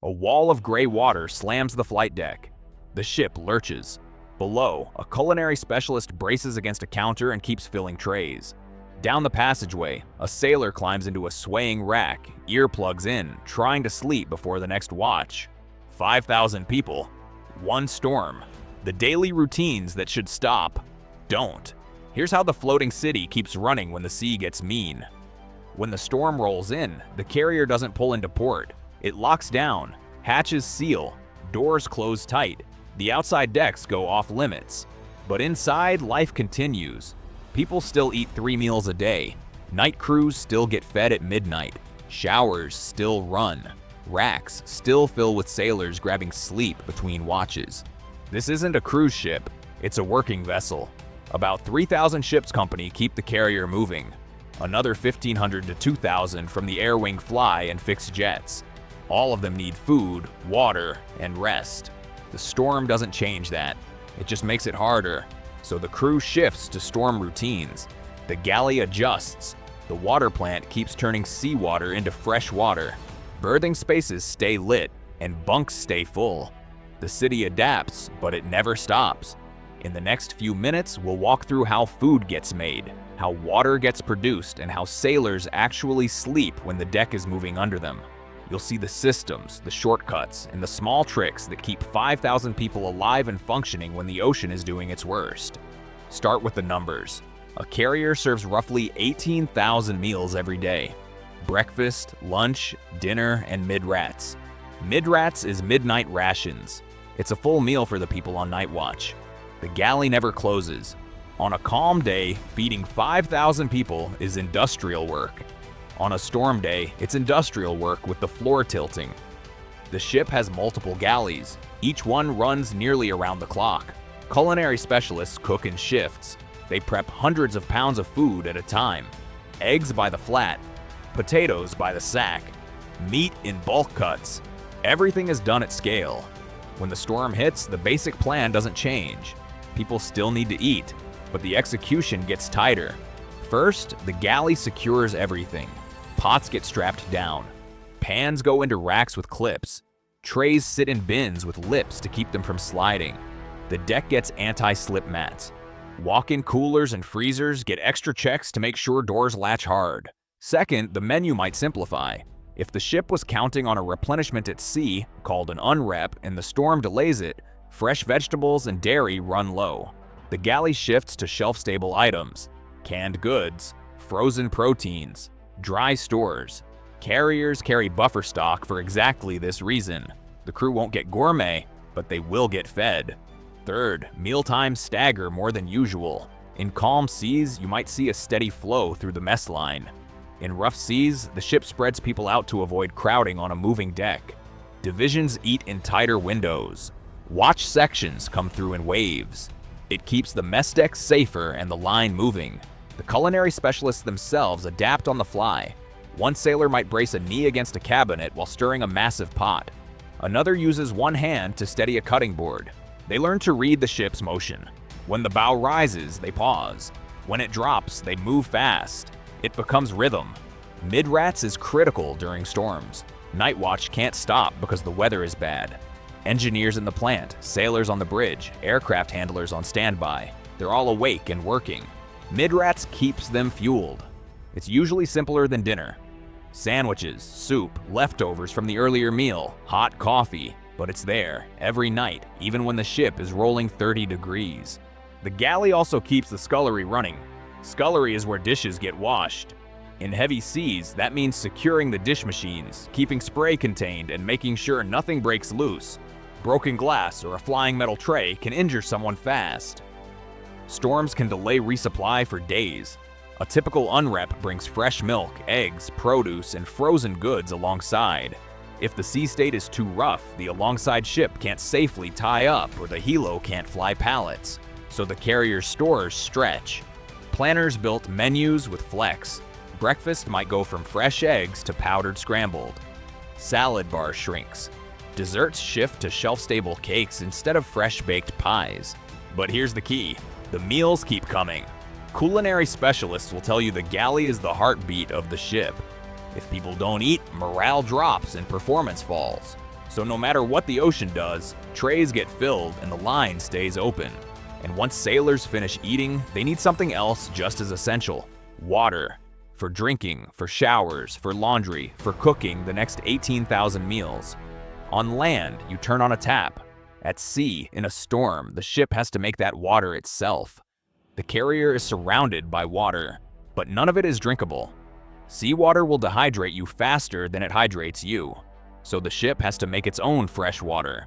A wall of gray water slams the flight deck. The ship lurches. Below, a culinary specialist braces against a counter and keeps filling trays. Down the passageway, a sailor climbs into a swaying rack, earplugs in, trying to sleep before the next watch. 5,000 people. One storm. The daily routines that should stop don't. Here's how the floating city keeps running when the sea gets mean. When the storm rolls in, the carrier doesn't pull into port. It locks down, hatches seal, doors close tight. The outside decks go off limits. But inside, life continues. People still eat 3 meals a day. Night crews still get fed at midnight. Showers still run. Racks still fill with sailors grabbing sleep between watches. This isn't a cruise ship, it's a working vessel. About 3,000 ships company keep the carrier moving. Another 1,500 to 2,000 from the air wing fly and fix jets. All of them need food, water, and rest. The storm doesn't change that. It just makes it harder. So the crew shifts to storm routines. The galley adjusts. The water plant keeps turning seawater into fresh water. Berthing spaces stay lit, and bunks stay full. The city adapts, but it never stops. In the next few minutes, we'll walk through how food gets made, how water gets produced, and how sailors actually sleep when the deck is moving under them. You'll see the systems, the shortcuts, and the small tricks that keep 5,000 people alive and functioning when the ocean is doing its worst. Start with the numbers. A carrier serves roughly 18,000 meals every day. Breakfast, lunch, dinner, and mid-rats. Mid-rats is midnight rations. It's a full meal for the people on night watch. The galley never closes. On a calm day, feeding 5,000 people is industrial work. On a storm day, it's industrial work with the floor tilting. The ship has multiple galleys. Each one runs nearly around the clock. Culinary specialists cook in shifts. They prep hundreds of pounds of food at a time. Eggs by the flat, potatoes by the sack, meat in bulk cuts. Everything is done at scale. When the storm hits, the basic plan doesn't change. People still need to eat, but the execution gets tighter. First, the galley secures everything. Pots get strapped down. Pans go into racks with clips. Trays sit in bins with lips to keep them from sliding. The deck gets anti-slip mats. Walk-in coolers and freezers get extra checks to make sure doors latch hard. Second, the menu might simplify. If the ship was counting on a replenishment at sea, called an unrep, and the storm delays it, fresh vegetables and dairy run low. The galley shifts to shelf-stable items, canned goods, frozen proteins, dry stores. Carriers carry buffer stock for exactly this reason. The crew won't get gourmet, but they will get fed. Third, mealtimes stagger more than usual. In calm seas, you might see a steady flow through the mess line. In rough seas, the ship spreads people out to avoid crowding on a moving deck. Divisions eat in tighter windows. Watch sections come through in waves. It keeps the mess deck safer and the line moving. The culinary specialists themselves adapt on the fly. One sailor might brace a knee against a cabinet while stirring a massive pot. Another uses one hand to steady a cutting board. They learn to read the ship's motion. When the bow rises, they pause. When it drops, they move fast. It becomes rhythm. Mid-rats is critical during storms. Night watch can't stop because the weather is bad. Engineers in the plant, sailors on the bridge, aircraft handlers on standby. They're all awake and working. Mid-rats keeps them fueled. It's usually simpler than dinner. Sandwiches, soup, leftovers from the earlier meal, hot coffee, but it's there every night, even when the ship is rolling 30 degrees. The galley also keeps the scullery running. Scullery is where dishes get washed. In heavy seas, that means securing the dish machines, keeping spray contained, and making sure nothing breaks loose. Broken glass or a flying metal tray can injure someone fast. Storms can delay resupply for days. A typical unrep brings fresh milk, eggs, produce, and frozen goods alongside. If the sea state is too rough, the alongside ship can't safely tie up or the helo can't fly pallets, so the carrier's stores stretch. Planners built menus with flex. Breakfast might go from fresh eggs to powdered scrambled. Salad bar shrinks. Desserts shift to shelf-stable cakes instead of fresh-baked pies. But here's the key. The meals keep coming. Culinary specialists will tell you the galley is the heartbeat of the ship. If people don't eat, morale drops and performance falls. So no matter what the ocean does, trays get filled and the line stays open. And once sailors finish eating, they need something else just as essential: water. For drinking, for showers, for laundry, for cooking the next 18,000 meals. On land, you turn on a tap. At sea, in a storm, the ship has to make that water itself. The carrier is surrounded by water, but none of it is drinkable. Seawater will dehydrate you faster than it hydrates you, so the ship has to make its own fresh water.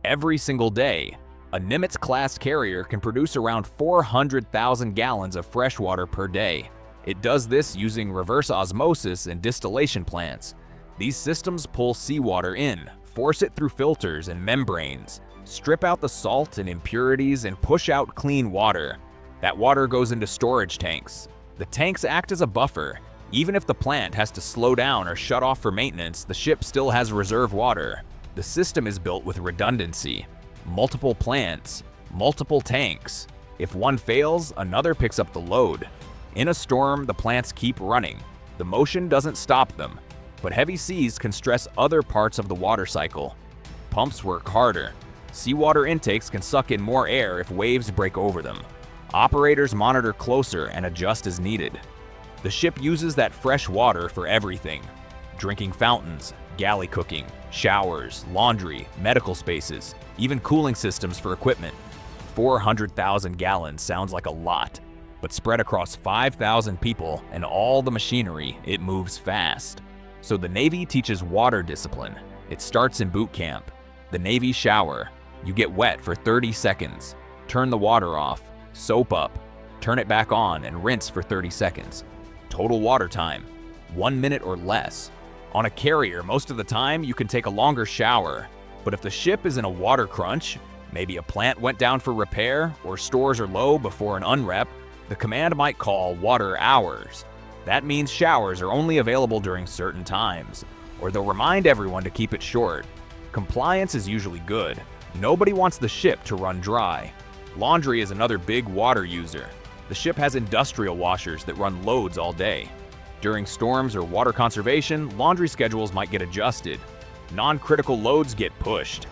Every single day, a Nimitz-class carrier can produce around 400,000 gallons of fresh water per day. It does this using reverse osmosis and distillation plants. These systems pull seawater in, force it through filters and membranes, strip out the salt and impurities, and push out clean water. That water goes into storage tanks. The tanks act as a buffer. Even if the plant has to slow down or shut off for maintenance, the ship still has reserve water. The system is built with redundancy. Multiple plants, multiple tanks. If one fails, another picks up the load. In a storm, the plants keep running. The motion doesn't stop them, but heavy seas can stress other parts of the water cycle. Pumps work harder. Seawater intakes can suck in more air if waves break over them. Operators monitor closer and adjust as needed. The ship uses that fresh water for everything: drinking fountains, galley cooking, showers, laundry, medical spaces, even cooling systems for equipment. 400,000 gallons sounds like a lot, but spread across 5,000 people and all the machinery, it moves fast. So the Navy teaches water discipline. It starts in boot camp. The Navy shower. You get wet for 30 seconds. Turn the water off. Soap up. Turn it back on and rinse for 30 seconds. Total water time, 1 minute or less. On a carrier, most of the time, you can take a longer shower. But if the ship is in a water crunch, maybe a plant went down for repair, or stores are low before an unrep, the command might call water hours. That means showers are only available during certain times, or they'll remind everyone to keep it short. Compliance is usually good. Nobody wants the ship to run dry. Laundry is another big water user. The ship has industrial washers that run loads all day. During storms or water conservation, laundry schedules might get adjusted. Non-critical loads get pushed.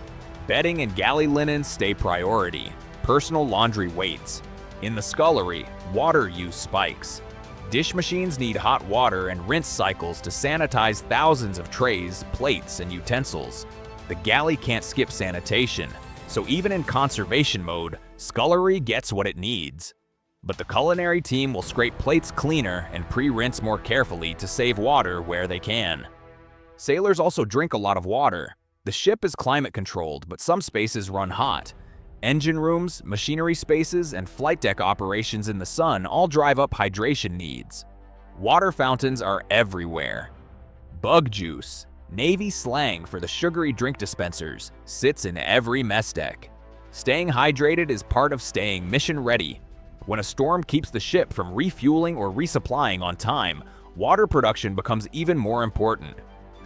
Bedding and galley linens stay priority. Personal laundry waits. In the scullery, water use spikes. Dish machines need hot water and rinse cycles to sanitize thousands of trays, plates, and utensils. The galley can't skip sanitation, so even in conservation mode, scullery gets what it needs. But the culinary team will scrape plates cleaner and pre-rinse more carefully to save water where they can. Sailors also drink a lot of water. The ship is climate controlled, but some spaces run hot. Engine rooms, machinery spaces, and flight deck operations in the sun all drive up hydration needs. Water fountains are everywhere. Bug juice, Navy slang for the sugary drink dispensers, sits in every mess deck. Staying hydrated is part of staying mission ready. When a storm keeps the ship from refueling or resupplying on time, water production becomes even more important.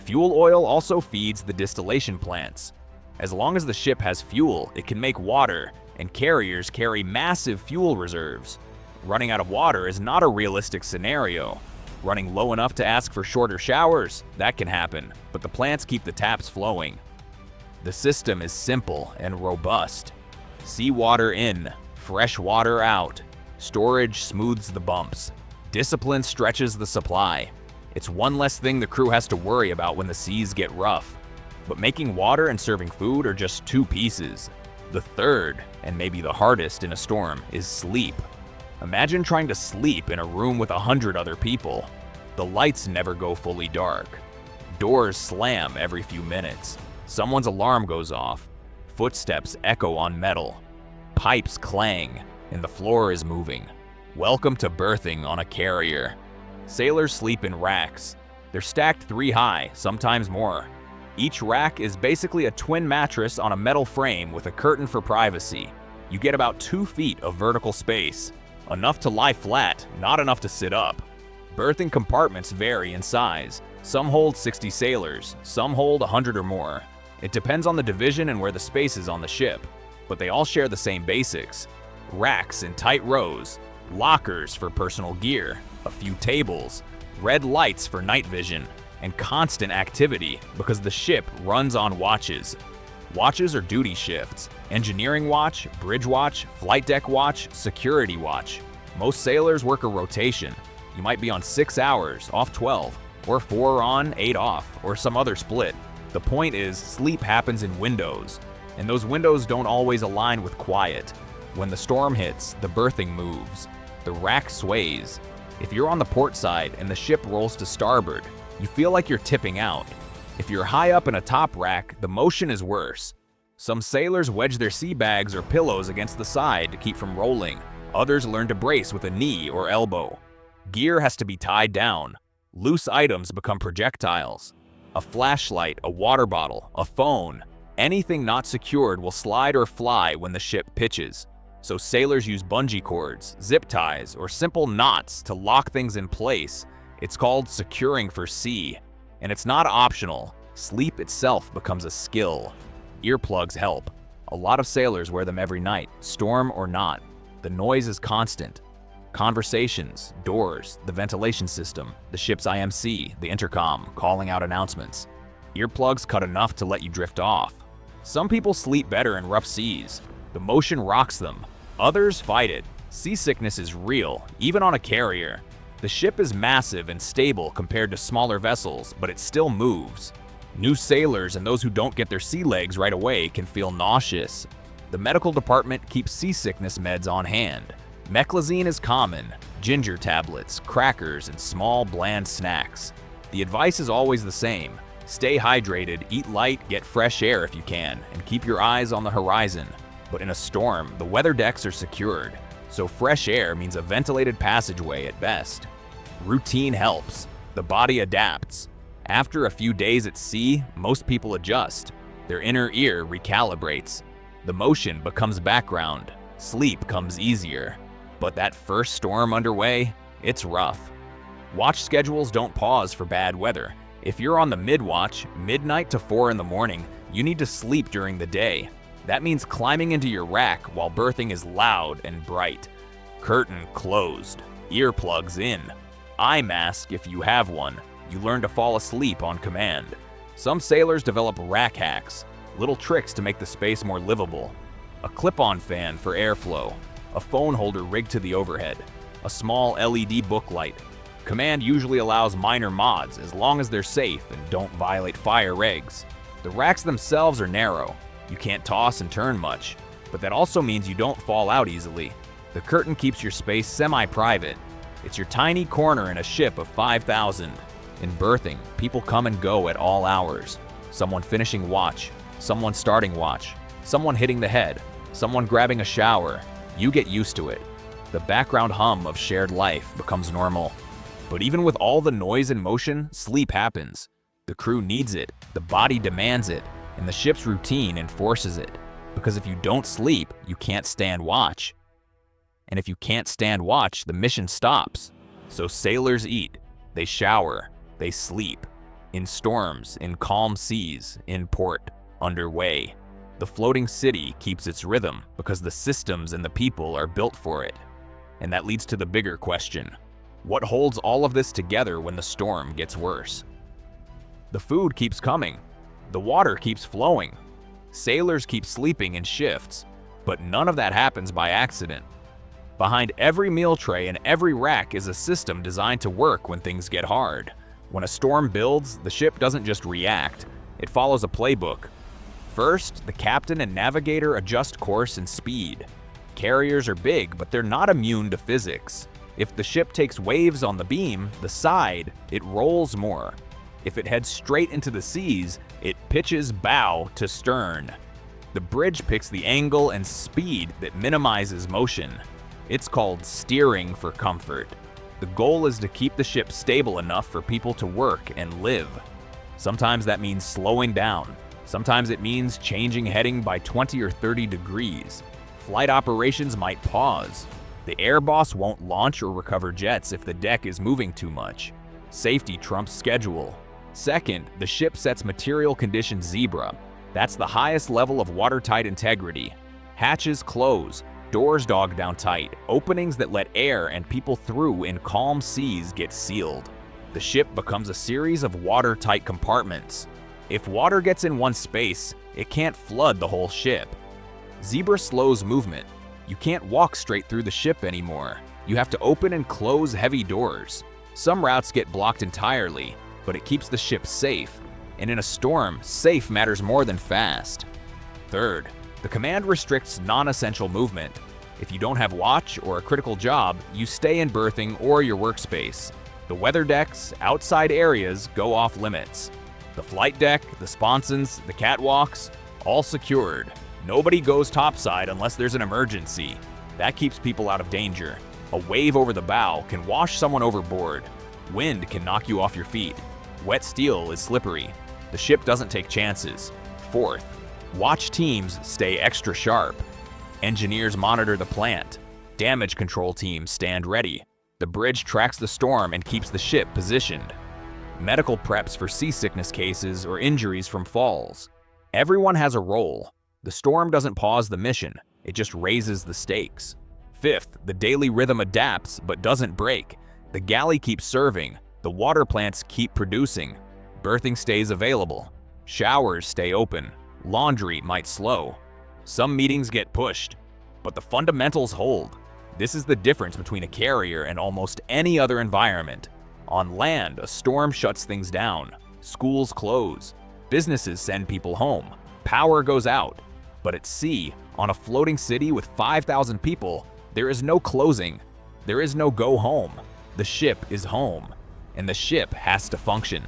Fuel oil also feeds the distillation plants. As long as the ship has fuel, it can make water, and carriers carry massive fuel reserves. Running out of water is not a realistic scenario. Running low enough to ask for shorter showers, that can happen, but the plants keep the taps flowing. The system is simple and robust. Seawater in, fresh water out. Storage smooths the bumps. Discipline stretches the supply. It's one less thing the crew has to worry about when the seas get rough. But making water and serving food are just two pieces. The third, and maybe the hardest in a storm, is sleep. Imagine trying to sleep in a room with 100 other people. The lights never go fully dark. Doors slam every few minutes. Someone's alarm goes off. Footsteps echo on metal. Pipes clang, and the floor is moving. Welcome to berthing on a carrier. Sailors sleep in racks. They're stacked 3 high, sometimes more. Each rack is basically a twin mattress on a metal frame with a curtain for privacy. You get about 2 feet of vertical space. Enough to lie flat, not enough to sit up. Berthing compartments vary in size. Some hold 60 sailors, some hold 100 or more. It depends on the division and where the space is on the ship, but they all share the same basics. Racks in tight rows, lockers for personal gear, a few tables, red lights for night vision, and constant activity because the ship runs on watches. Watches are duty shifts: engineering watch, bridge watch, flight deck watch, security watch. Most sailors work a rotation. You might be on 6 hours, off 12, or 4 on, 8 off, or some other split. The point is, sleep happens in windows, and those windows don't always align with quiet. When the storm hits, the berthing moves. The rack sways. If you're on the port side and the ship rolls to starboard, you feel like you're tipping out. If you're high up in a top rack, the motion is worse. Some sailors wedge their sea bags or pillows against the side to keep from rolling. Others learn to brace with a knee or elbow. Gear has to be tied down. Loose items become projectiles. A flashlight, a water bottle, a phone, anything not secured will slide or fly when the ship pitches. So sailors use bungee cords, zip ties, or simple knots to lock things in place. It's called securing for sea. And it's not optional. Sleep itself becomes a skill. Earplugs help. A lot of sailors wear them every night, storm or not. The noise is constant. Conversations, doors, the ventilation system, the ship's IMC, the intercom, calling out announcements. Earplugs cut enough to let you drift off. Some people sleep better in rough seas. The motion rocks them. Others fight it. Seasickness is real, even on a carrier. The ship is massive and stable compared to smaller vessels, but it still moves. New sailors and those who don't get their sea legs right away can feel nauseous. The medical department keeps seasickness meds on hand. Meclizine is common: ginger tablets, crackers, and small, bland snacks. The advice is always the same: stay hydrated, eat light, get fresh air if you can, and keep your eyes on the horizon. But in a storm, the weather decks are secured, so fresh air means a ventilated passageway at best. Routine helps. The body adapts. After a few days at sea, most people adjust. Their inner ear recalibrates. The motion becomes background. Sleep comes easier. But that first storm underway, it's rough. Watch schedules don't pause for bad weather. If you're on the mid-watch, midnight to 4 in the morning, you need to sleep during the day. That means climbing into your rack while berthing is loud and bright. Curtain closed. Earplugs in. Eye mask if you have one. You learn to fall asleep on command. Some sailors develop rack hacks, little tricks to make the space more livable. A clip-on fan for airflow. A phone holder rigged to the overhead. A small LED book light. Command usually allows minor mods as long as they're safe and don't violate fire regs. The racks themselves are narrow. You can't toss and turn much, but that also means you don't fall out easily. The curtain keeps your space semi-private. It's your tiny corner in a ship of 5,000. In berthing, people come and go at all hours. Someone finishing watch, someone starting watch, someone hitting the head, someone grabbing a shower. You get used to it. The background hum of shared life becomes normal. But even with all the noise and motion, sleep happens. The crew needs it, the body demands it, and the ship's routine enforces it. Because if you don't sleep, you can't stand watch. And if you can't stand watch, the mission stops. So sailors eat, they shower, they sleep. In storms, in calm seas, in port, underway. The floating city keeps its rhythm because the systems and the people are built for it. And that leads to the bigger question: what holds all of this together when the storm gets worse? The food keeps coming. The water keeps flowing. Sailors keep sleeping in shifts, but none of that happens by accident. Behind every meal tray and every rack is a system designed to work when things get hard. When a storm builds, the ship doesn't just react, it follows a playbook. First, the captain and navigator adjust course and speed. Carriers are big, but they're not immune to physics. If the ship takes waves on the beam, the side, it rolls more. If it heads straight into the seas, it pitches bow to stern. The bridge picks the angle and speed that minimizes motion. It's called steering for comfort. The goal is to keep the ship stable enough for people to work and live. Sometimes that means slowing down. Sometimes it means changing heading by 20 or 30 degrees. Flight operations might pause. The air boss won't launch or recover jets if the deck is moving too much. Safety trumps schedule. Second, the ship sets material condition zebra. That's the highest level of watertight integrity. Hatches close, doors dog down tight, openings that let air and people through in calm seas get sealed. The ship becomes a series of watertight compartments. If water gets in one space, it can't flood the whole ship. Zebra slows movement. You can't walk straight through the ship anymore. You have to open and close heavy doors. Some routes get blocked entirely, but it keeps the ship safe. And in a storm, safe matters more than fast. Third, the command restricts non-essential movement. If you don't have watch or a critical job, you stay in berthing or your workspace. The weather decks, outside areas go off limits. The flight deck, the sponsons, the catwalks, all secured. Nobody goes topside unless there's an emergency. That keeps people out of danger. A wave over the bow can wash someone overboard. Wind can knock you off your feet. Wet steel is slippery. The ship doesn't take chances. Fourth, watch teams stay extra sharp. Engineers monitor the plant. Damage control teams stand ready. The bridge tracks the storm and keeps the ship positioned. Medical preps for seasickness cases or injuries from falls. Everyone has a role. The storm doesn't pause the mission, it just raises the stakes. Fifth, the daily rhythm adapts but doesn't break. The galley keeps serving, the water plants keep producing. Berthing stays available. Showers stay open. Laundry might slow. Some meetings get pushed, but the fundamentals hold. This is the difference between a carrier and almost any other environment. On land, a storm shuts things down. Schools close. Businesses send people home. Power goes out. But at sea, on a floating city with 5,000 people, there is no closing. There is no go home. The ship is home, and the ship has to function.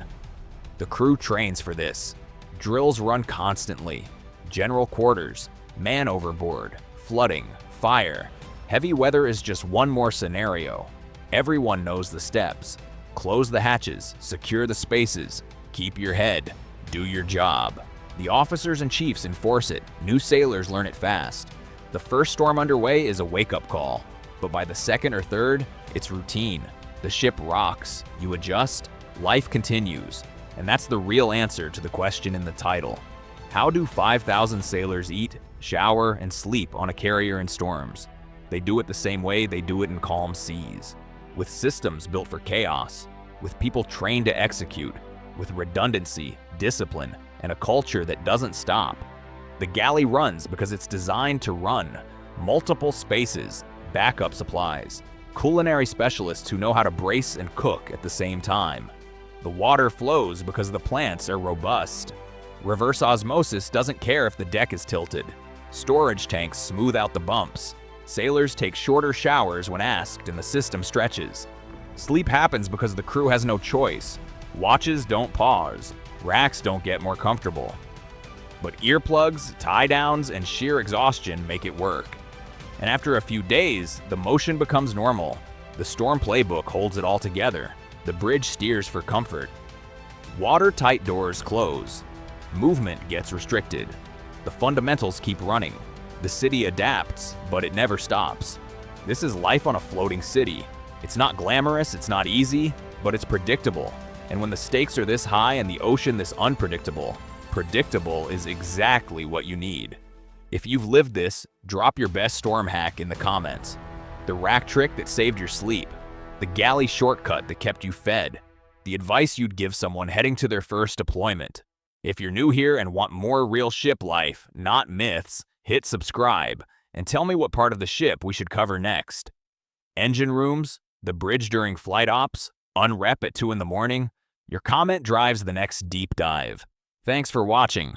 The crew trains for this. Drills run constantly. General quarters, man overboard, flooding, fire. Heavy weather is just one more scenario. Everyone knows the steps. Close the hatches, secure the spaces, keep your head, do your job. The officers and chiefs enforce it. New sailors learn it fast. The first storm underway is a wake-up call, but by the second or third, it's routine. The ship rocks, you adjust, life continues. And that's the real answer to the question in the title. How do 5,000 sailors eat, shower, and sleep on a carrier in storms? They do it the same way they do it in calm seas. With systems built for chaos, with people trained to execute, with redundancy, discipline, and a culture that doesn't stop. The galley runs because it's designed to run. Multiple spaces, backup supplies, culinary specialists who know how to brace and cook at the same time. The water flows because the plants are robust. Reverse osmosis doesn't care if the deck is tilted. Storage tanks smooth out the bumps. Sailors take shorter showers when asked and the system stretches. Sleep happens because the crew has no choice. Watches don't pause. Racks don't get more comfortable. But earplugs, tie-downs, and sheer exhaustion make it work. And after a few days, the motion becomes normal. The storm playbook holds it all together. The bridge steers for comfort. Watertight doors close. Movement gets restricted. The fundamentals keep running. The city adapts, but it never stops. This is life on a floating city. It's not glamorous, it's not easy, but it's predictable. And when the stakes are this high and the ocean this unpredictable, predictable is exactly what you need. If you've lived this, drop your best storm hack in the comments. The rack trick that saved your sleep. The galley shortcut that kept you fed. The advice you'd give someone heading to their first deployment. If you're new here and want more real ship life, not myths, hit subscribe and tell me what part of the ship we should cover next. Engine rooms, the bridge during flight ops, unrep at 2 in the morning. Your comment drives the next deep dive. Thanks for watching.